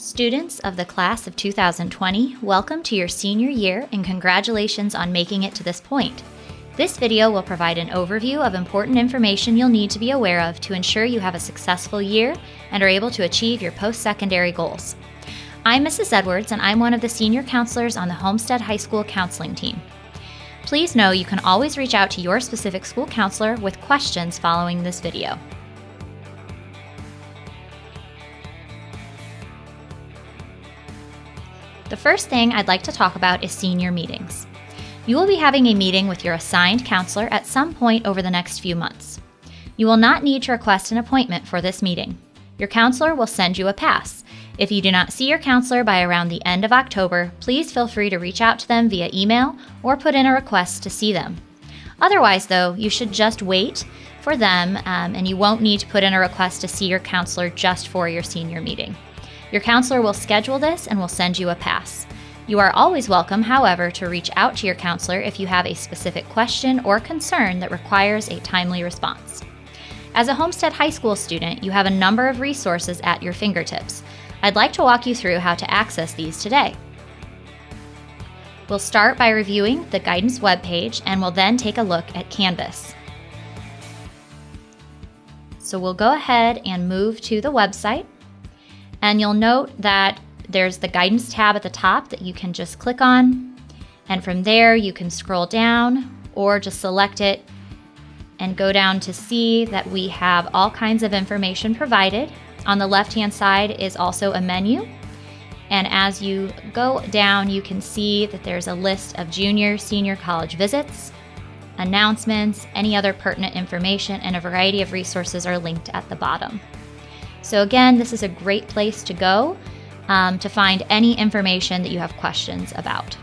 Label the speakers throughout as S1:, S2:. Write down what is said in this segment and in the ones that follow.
S1: Students of the class of 2020, welcome to your senior year and congratulations on making it to this point. This video will provide an overview of important information you'll need to be aware of to ensure you have a successful year and are able to achieve your post-secondary goals. I'm Mrs. Edwards and I'm one of the senior counselors on the Homestead High School counseling team. Please know you can always reach out to your specific school counselor with questions following this video. The first thing I'd like to talk about is senior meetings. You will be having a meeting with your assigned counselor at some point over the next few months. You will not need to request an appointment for this meeting. Your counselor will send you a pass. If you do not see your counselor by around the end of October, please feel free to reach out to them via email or put in a request to see them. Otherwise, though, you should just wait for them and you won't need to put in a request to see your counselor just for your senior meeting. Your counselor will schedule this and will send you a pass. You are always welcome, however, to reach out to your counselor if you have a specific question or concern that requires a timely response. As a Homestead High School student, you have a number of resources at your fingertips. I'd like to walk you through how to access these today. We'll start by reviewing the guidance webpage and we'll then take a look at Canvas. So we'll go ahead and move to the website. And you'll note that there's the guidance tab at the top that you can just click on. And from there, you can scroll down or just select it and go down to see that we have all kinds of information provided. On the left-hand side is also a menu. And as you go down, you can see that there's a list of junior, senior college visits, announcements, any other pertinent information, and a variety of resources are linked at the bottom. So again, this is a great place to go to find any information that you have questions about.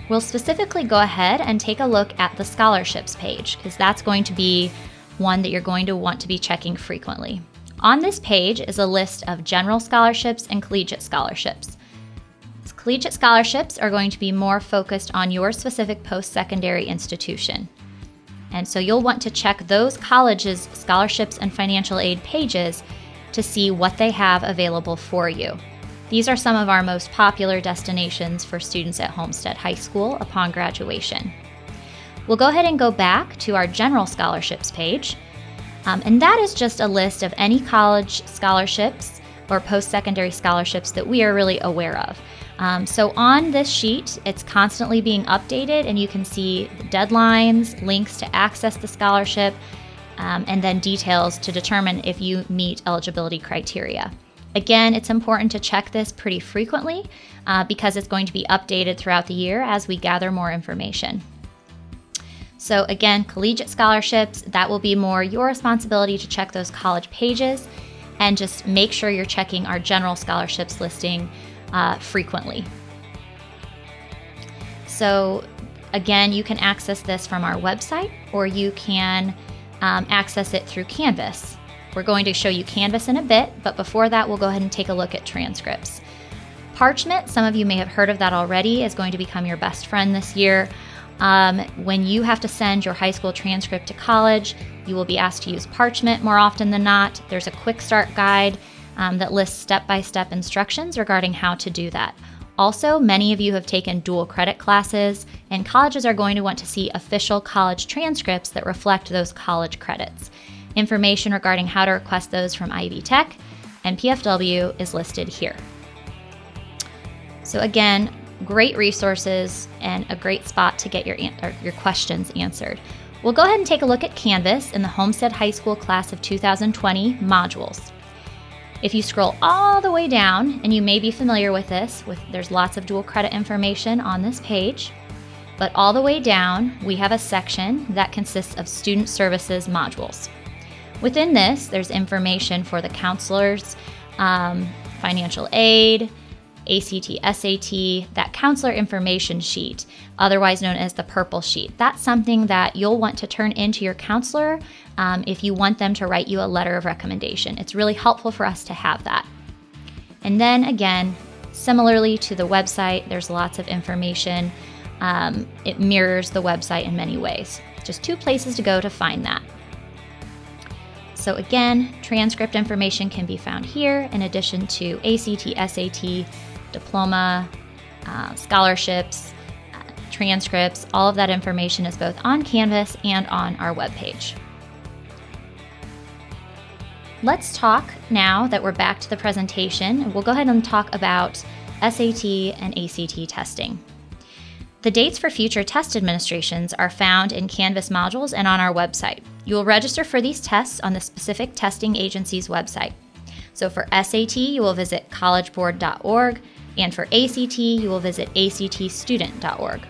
S1: We'll specifically go ahead and take a look at the scholarships page because that's going to be one that you're going to want to be checking frequently. On this page is a list of general scholarships and collegiate scholarships. Collegiate scholarships are going to be more focused on your specific post-secondary institution. And so you'll want to check those colleges' scholarships and financial aid pages to see what they have available for you. These are some of our most popular destinations for students at Homestead High School upon graduation. We'll go ahead and go back to our general scholarships page. And that is just a list of any college scholarships or post-secondary scholarships that we are really aware of. So on this sheet, it's constantly being updated and you can see deadlines, links to access the scholarship, and then details to determine if you meet eligibility criteria. Again, it's important to check this pretty frequently because it's going to be updated throughout the year as we gather more information. So again, collegiate scholarships, that will be more your responsibility to check those college pages and just make sure you're checking our general scholarships listing frequently. So again, you can access this from our website or you can access it through Canvas. We're going to show you Canvas in a bit, but before that, we'll go ahead and take a look at transcripts. Parchment, some of you may have heard of that already, is going to become your best friend this year. When you have to send your high school transcript to college, you will be asked to use Parchment more often than not. There's a quick start guide that lists step-by-step instructions regarding how to do that. Also, many of you have taken dual credit classes, and colleges are going to want to see official college transcripts that reflect those college credits. Information regarding how to request those from Ivy Tech and PFW is listed here. So again, great resources and a great spot to get your questions answered. We'll go ahead and take a look at Canvas in the Homestead High School class of 2020 modules. If you scroll all the way down, and you may be familiar with this, there's lots of dual credit information on this page, but all the way down, we have a section that consists of student services modules. Within this, there's information for the counselors, financial aid, ACT, SAT, that counselor information sheet, otherwise known as the purple sheet. That's something that you'll want to turn into your counselor if you want them to write you a letter of recommendation. It's really helpful for us to have that. And then again, similarly to the website, there's lots of information. It mirrors the website in many ways. Just two places to go to find that. So again, transcript information can be found here in addition to ACT, SAT, diploma, scholarships, transcripts. All of that information is both on Canvas and on our webpage. Let's talk now that we're back to the presentation. We'll go ahead and talk about SAT and ACT testing. The dates for future test administrations are found in Canvas modules and on our website. You will register for these tests on the specific testing agency's website. So for SAT, you will visit collegeboard.org, and for ACT, you will visit actstudent.org.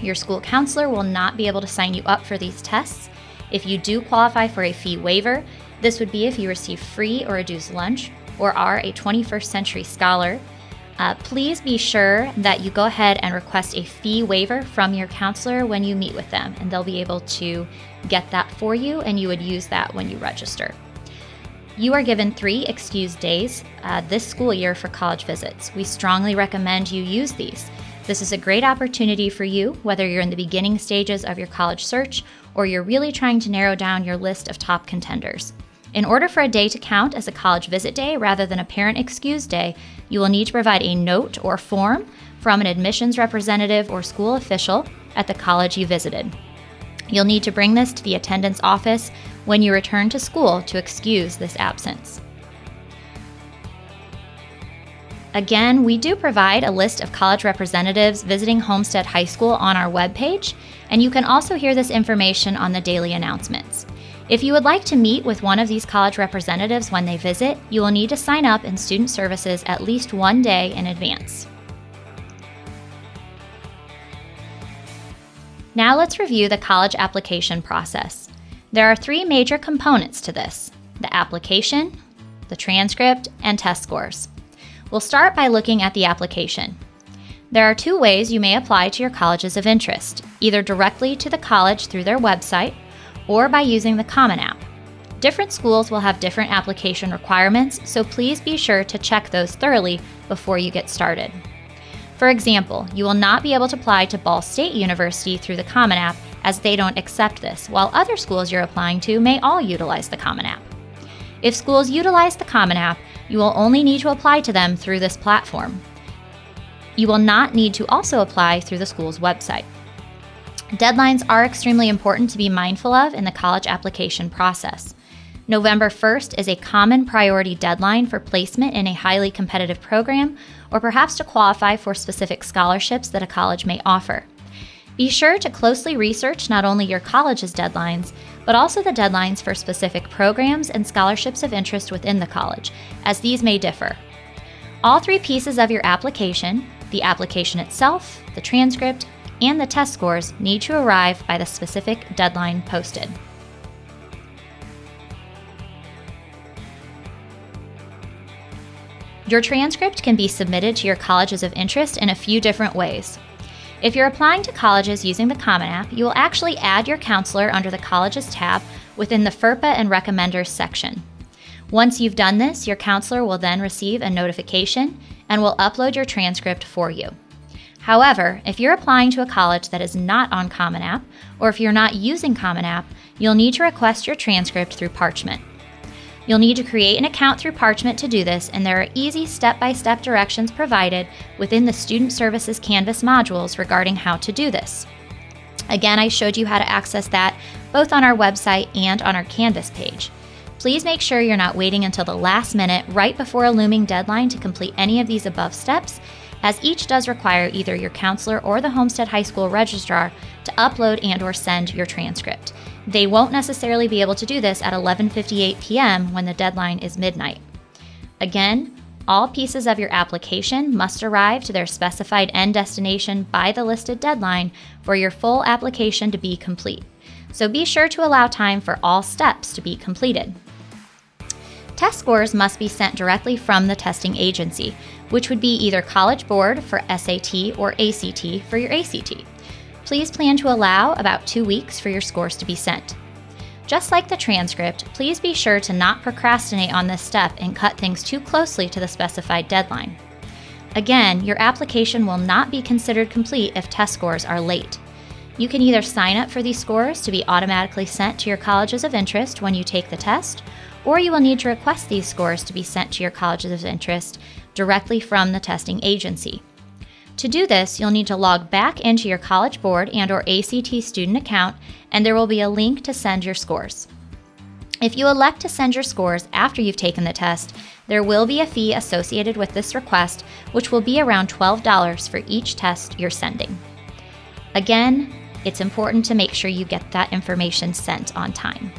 S1: Your school counselor will not be able to sign you up for these tests. If you do qualify for a fee waiver, this would be if you receive free or reduced lunch or are a 21st Century Scholar. Please be sure that you go ahead and request a fee waiver from your counselor when you meet with them, and they'll be able to get that for you, and you would use that when you register. You are given 3 excused days this school year for college visits. We strongly recommend you use these. This is a great opportunity for you, whether you're in the beginning stages of your college search or you're really trying to narrow down your list of top contenders. In order for a day to count as a college visit day rather than a parent excused day, you will need to provide a note or form from an admissions representative or school official at the college you visited. You'll need to bring this to the attendance office when you return to school to excuse this absence. Again, we do provide a list of college representatives visiting Homestead High School on our webpage, and you can also hear this information on the daily announcements. If you would like to meet with one of these college representatives when they visit, you will need to sign up in Student Services at least one day in advance. Now let's review the college application process. There are 3 major components to this: the application, the transcript, and test scores. We'll start by looking at the application. There are 2 ways you may apply to your colleges of interest, either directly to the college through their website or by using the Common App. Different schools will have different application requirements, so please be sure to check those thoroughly before you get started. For example, you will not be able to apply to Ball State University through the Common App as they don't accept this, while other schools you're applying to may all utilize the Common App. If schools utilize the Common App, you will only need to apply to them through this platform. You will not need to also apply through the school's website. Deadlines are extremely important to be mindful of in the college application process. November 1st is a common priority deadline for placement in a highly competitive program, or perhaps to qualify for specific scholarships that a college may offer. Be sure to closely research not only your college's deadlines, but also the deadlines for specific programs and scholarships of interest within the college, as these may differ. All 3 pieces of your application, the application itself, the transcript, and the test scores, need to arrive by the specific deadline posted. Your transcript can be submitted to your colleges of interest in a few different ways. If you're applying to colleges using the Common App, you will actually add your counselor under the Colleges tab within the FERPA and Recommenders section. Once you've done this, your counselor will then receive a notification and will upload your transcript for you. However, if you're applying to a college that is not on Common App, or if you're not using Common App, you'll need to request your transcript through Parchment. You'll need to create an account through Parchment to do this, and there are easy step-by-step directions provided within the Student Services Canvas modules regarding how to do this. Again, I showed you how to access that both on our website and on our Canvas page. Please make sure you're not waiting until the last minute right before a looming deadline to complete any of these above steps, as each does require either your counselor or the Homestead High School registrar to upload and/or send your transcript. They won't necessarily be able to do this at 11:58 p.m. when the deadline is midnight. Again, all pieces of your application must arrive to their specified end destination by the listed deadline for your full application to be complete. So be sure to allow time for all steps to be completed. Test scores must be sent directly from the testing agency, which would be either College Board for SAT or ACT for your ACT. Please plan to allow about 2 weeks for your scores to be sent. Just like the transcript, please be sure to not procrastinate on this step and cut things too closely to the specified deadline. Again, your application will not be considered complete if test scores are late. You can either sign up for these scores to be automatically sent to your colleges of interest when you take the test, or you will need to request these scores to be sent to your colleges of interest directly from the testing agency. To do this, you'll need to log back into your College Board and/or ACT student account, and there will be a link to send your scores. If you elect to send your scores after you've taken the test, there will be a fee associated with this request, which will be around $12 for each test you're sending. Again, it's important to make sure you get that information sent on time.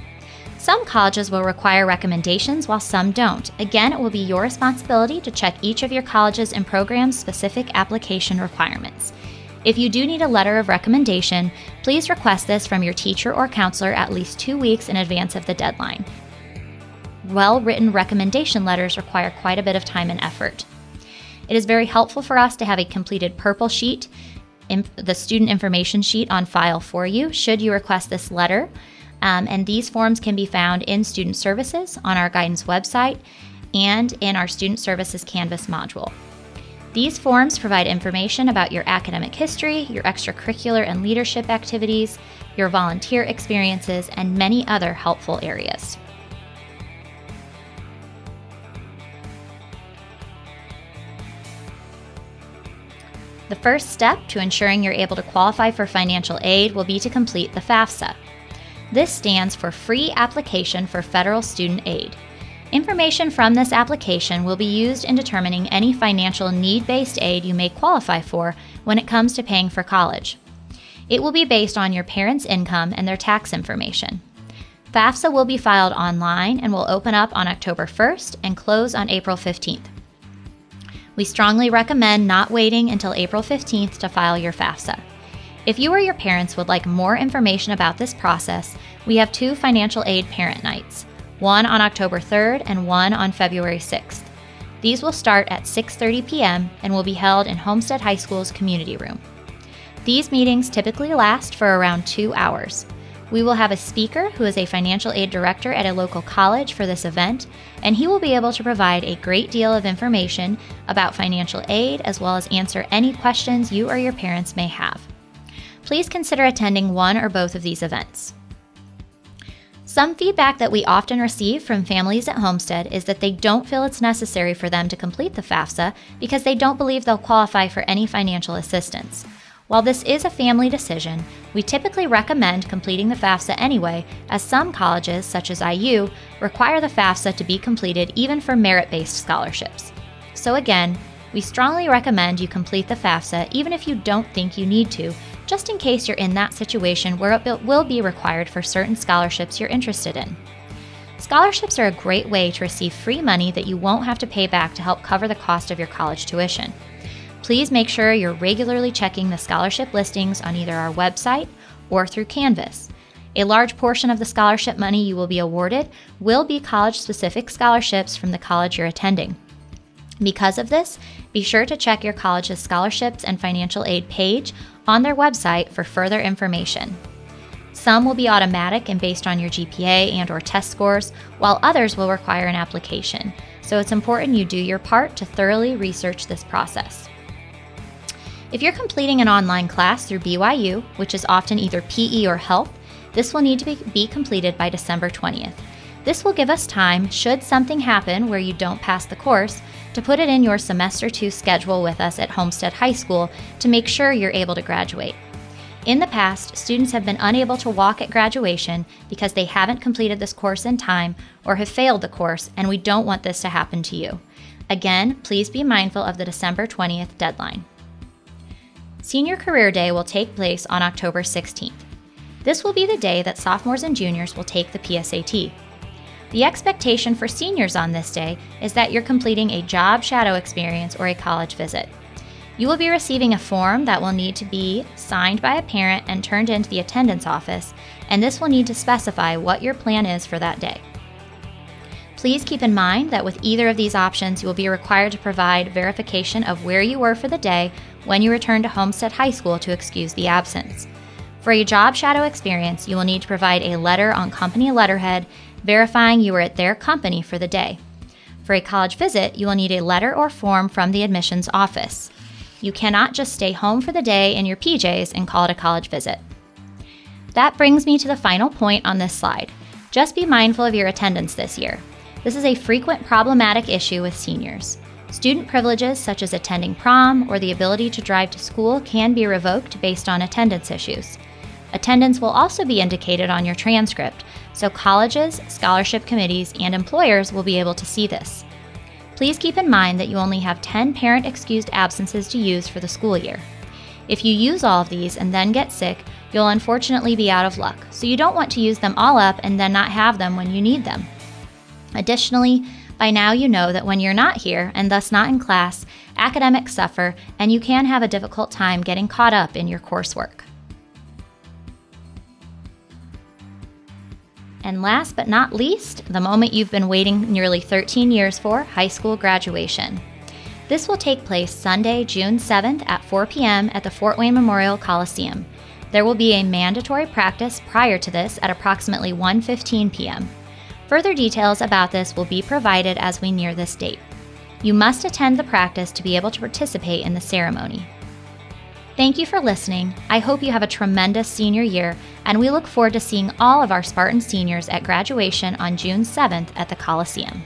S1: Some colleges will require recommendations while some don't. Again, it will be your responsibility to check each of your colleges and programs' specific application requirements. If you do need a letter of recommendation, please request this from your teacher or counselor at least 2 weeks in advance of the deadline. Well-written recommendation letters require quite a bit of time and effort. It is very helpful for us to have a completed purple sheet, the student information sheet, on file for you should you request this letter. And these forms can be found in Student Services on our guidance website and in our Student Services Canvas module. These forms provide information about your academic history, your extracurricular and leadership activities, your volunteer experiences, and many other helpful areas. The first step to ensuring you're able to qualify for financial aid will be to complete the FAFSA. This stands for Free Application for Federal Student Aid. Information from this application will be used in determining any financial need-based aid you may qualify for when it comes to paying for college. It will be based on your parents' income and their tax information. FAFSA will be filed online and will open up on October 1st and close on April 15th. We strongly recommend not waiting until April 15th to file your FAFSA. If you or your parents would like more information about this process, we have 2 financial aid parent nights, one on October 3rd and one on February 6th. These will start at 6:30 p.m. and will be held in Homestead High School's community room. These meetings typically last for around 2 hours. We will have a speaker who is a financial aid director at a local college for this event, and he will be able to provide a great deal of information about financial aid as well as answer any questions you or your parents may have. Please consider attending one or both of these events. Some feedback that we often receive from families at Homestead is that they don't feel it's necessary for them to complete the FAFSA because they don't believe they'll qualify for any financial assistance. While this is a family decision, we typically recommend completing the FAFSA anyway, as some colleges, such as IU, require the FAFSA to be completed even for merit-based scholarships. So again, we strongly recommend you complete the FAFSA even if you don't think you need to, just in case you're in that situation where it will be required for certain scholarships you're interested in. Scholarships are a great way to receive free money that you won't have to pay back to help cover the cost of your college tuition. Please make sure you're regularly checking the scholarship listings on either our website or through Canvas. A large portion of the scholarship money you will be awarded will be college-specific scholarships from the college you're attending. Because of this, be sure to check your college's scholarships and financial aid page on their website for further information. Some will be automatic and based on your GPA and/or test scores, while others will require an application. So it's important you do your part to thoroughly research this process. If you're completing an online class through BYU, which is often either PE or health, this will need to be completed by December 20th. This will give us time, should something happen where you don't pass the course, to put it in your Semester 2 schedule with us at Homestead High School to make sure you're able to graduate. In the past, students have been unable to walk at graduation because they haven't completed this course in time or have failed the course, and we don't want this to happen to you. Again, please be mindful of the December 20th deadline. Senior Career Day will take place on October 16th. This will be the day that sophomores and juniors will take the PSAT. The expectation for seniors on this day is that you're completing a job shadow experience or a college visit. You will be receiving a form that will need to be signed by a parent and turned into the attendance office, and this will need to specify what your plan is for that day. Please keep in mind that with either of these options, you will be required to provide verification of where you were for the day when you return to Homestead High School to excuse the absence. For a job shadow experience, you will need to provide a letter on company letterhead verifying you were at their company for the day. For a college visit, you will need a letter or form from the admissions office. You cannot just stay home for the day in your PJs and call it a college visit. That brings me to the final point on this slide. Just be mindful of your attendance this year. This is a frequent problematic issue with seniors. Student privileges such as attending prom or the ability to drive to school can be revoked based on attendance issues. Attendance will also be indicated on your transcript, so colleges, scholarship committees, and employers will be able to see this. Please keep in mind that you only have 10 parent excused absences to use for the school year. If you use all of these and then get sick, you'll unfortunately be out of luck, so you don't want to use them all up and then not have them when you need them. Additionally, by now you know that when you're not here and thus not in class, academics suffer and you can have a difficult time getting caught up in your coursework. And last but not least, the moment you've been waiting nearly 13 years for, high school graduation. This will take place Sunday, June 7th at 4 p.m. at the Fort Wayne Memorial Coliseum. There will be a mandatory practice prior to this at approximately 1:15 p.m. Further details about this will be provided as we near this date. You must attend the practice to be able to participate in the ceremony. Thank you for listening. I hope you have a tremendous senior year, and we look forward to seeing all of our Spartan seniors at graduation on June 7th at the Coliseum.